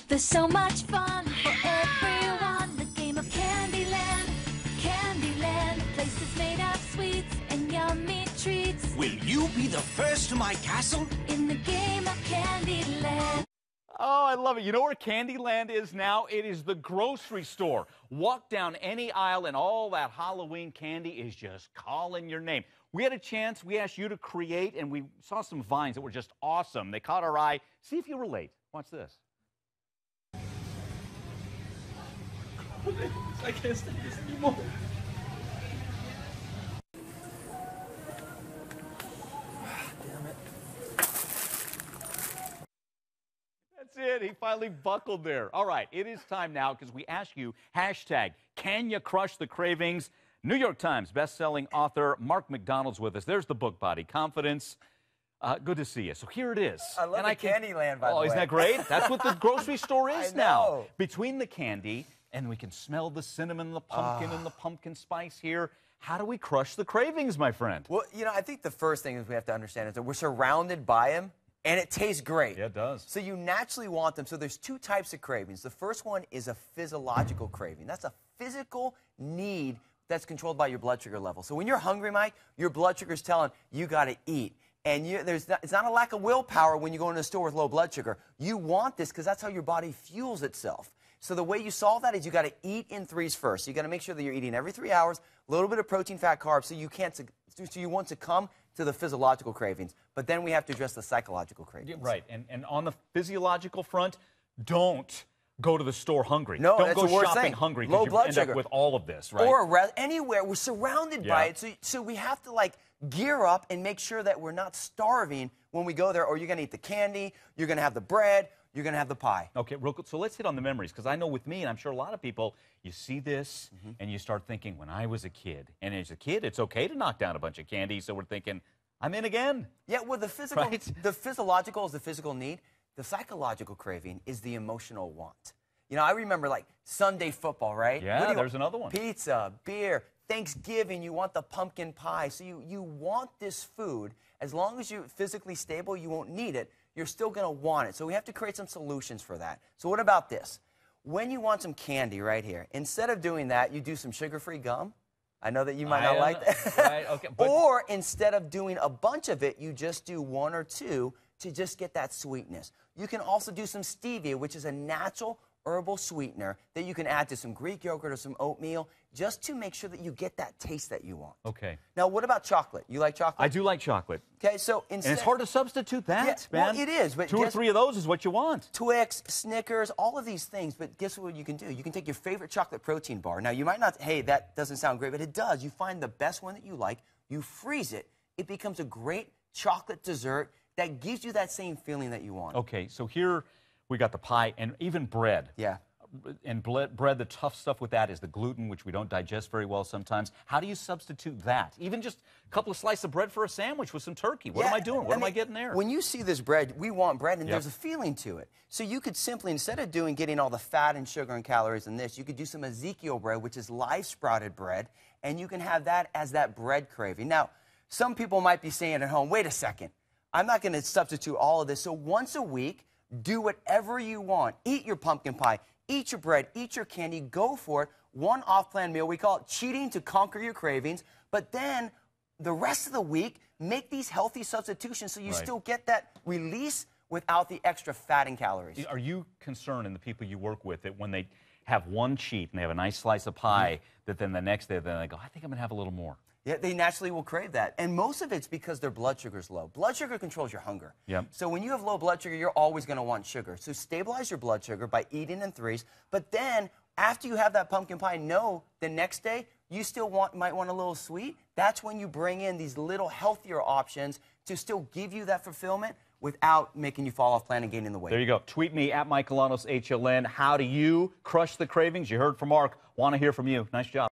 There's so much fun for everyone. The game of Candyland. Candyland. Places made of sweets and yummy treats. Will you be the first to my castle? In the game of Candyland. Oh, I love it. You know where Candyland is now? It is the grocery store. Walk down any aisle and all that Halloween candy is just calling your name. We had a chance. We asked you to create, and we saw some vines that were just awesome. They caught our eye. See if you relate. Watch this. I can't stand this anymore. Damn it. That's it. He finally buckled there. All right, it is time now because we ask you, hashtag, can you crush the cravings? New York Times best-selling author Mark McDonald's with us. There's the book, Body Confidence. Good to see you. So here it is. I love Candyland, by the way. Oh, isn't that great? That's what the grocery store is I now. know. Between the candy, and we can smell the cinnamon, the pumpkin, and the pumpkin spice here. How do we crush the cravings, my friend? Well, you know, I think the first thing is we have to understand is that we're surrounded by them, and it tastes great. Yeah, it does. So you naturally want them. So there's two types of cravings. The first one is a physiological craving. That's a physical need that's controlled by your blood sugar level. So when you're hungry, Mike, your blood sugar's telling you got to eat. And it's not a lack of willpower when you go into a store with low blood sugar. You want this because that's how your body fuels itself. So the way you solve that is you got to eat in threes first. You got to make sure that you're eating every 3 hours, a little bit of protein, fat, carbs, so you won't succumb to the physiological cravings. But then we have to address the psychological cravings. Right, and on the physiological front, don't go to the store hungry. No, don't that's go the worst shopping thing. hungry Low because you blood end sugar. up with all of this, right? Or anywhere. We're surrounded by it, so we have to, like, gear up and make sure that we're not starving when we go there, or you're going to eat the candy, you're going to have the bread, you're going to have the pie. Okay, real quick. So let's hit on the memories, because I know with me, and I'm sure a lot of people, you see this, and you start thinking, when I was a kid, and as a kid, it's okay to knock down a bunch of candy, so we're thinking, I'm in again. Yeah, well, the physiological is the physical need. The psychological craving is the emotional want. You know, I remember, like, Sunday football, right? Yeah, there's another one. Pizza, beer, Thanksgiving, you want the pumpkin pie. So you want this food. As long as you're physically stable, you won't need it. You're still going to want it. So we have to create some solutions for that. So what about this? When you want some candy right here, instead of doing that, you do some sugar-free gum. I know that you might not like that. Right, okay, Or instead of doing a bunch of it, you just do 1 or 2 to just get that sweetness. You can also do some stevia, which is a natural herbal sweetener that you can add to some Greek yogurt or some oatmeal just to make sure that you get that taste that you want. Okay. Now, what about chocolate? You like chocolate? I do like chocolate. Okay, so instead... And it's hard to substitute that, yeah, man. well, it is, but 2 or 3 of those is what you want. Twix, Snickers, all of these things, but guess what you can do? You can take your favorite chocolate protein bar. Now, you might not, hey, that doesn't sound great, but it does. You find the best one that you like, you freeze it, it becomes a great chocolate dessert that gives you that same feeling that you want. Okay, so here we got the pie and even bread. Yeah. And bread, the tough stuff with that is the gluten, which we don't digest very well sometimes. How do you substitute that? Even just a couple of slices of bread for a sandwich with some turkey. What am I doing? What am I getting there? When you see this bread, we want bread, and there's a feeling to it. So you could simply, instead of getting all the fat and sugar and calories in this, you could do some Ezekiel bread, which is live sprouted bread, and you can have that as that bread craving. Now, some people might be saying at home, wait a second, I'm not going to substitute all of this. So once a week, do whatever you want. Eat your pumpkin pie. Eat your bread, eat your candy, go for it. One off-plan meal. We call it cheating to conquer your cravings. But then the rest of the week, make these healthy substitutions so you still get that release without the extra fat and calories. Are you concerned in the people you work with that when they have one cheat and they have a nice slice of pie, that then the next day then they go, I think I'm going to have a little more? Yeah, they naturally will crave that. And most of it's because their blood sugar is low. Blood sugar controls your hunger. Yep. So when you have low blood sugar, you're always going to want sugar. So stabilize your blood sugar by eating in threes. But then, after you have that pumpkin pie, know the next day you still might want a little sweet. That's when you bring in these little healthier options to still give you that fulfillment without making you fall off plan and gaining the weight. There you go. Tweet me at Mike Alanos HLN. How do you crush the cravings? You heard from Mark. Want to hear from you. Nice job.